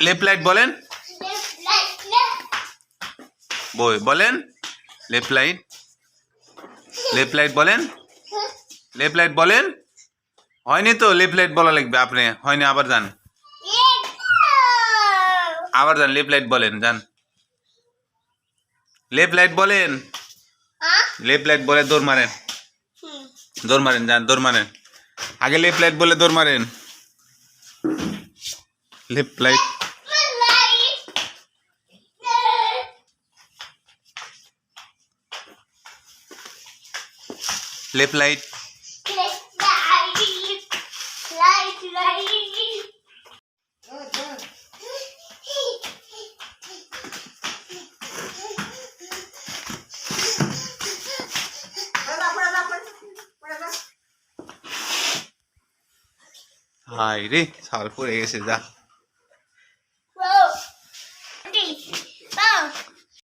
Left right বলেন, বই বলেন লেফট লাইট, লেফট লাইট বলেন, লেফট লাইট বলেন। হয়নি তো, লেফট লাইট বলা লাগবে আপনি, হয়নি, আবার যান, আবার যান, লেফট লাইট বলেন, যান, লেফট লাইট বলেন, লেফট লাইট বলে দৌড় মারেন, দৌড় মারেন, যান দৌড় মারেন, আগে লেফট লাইট বলে দৌড় মারেন, লেফট লাইট, লেফট লাইট। হাই রে, ছাল পড়ে গেছে, যা।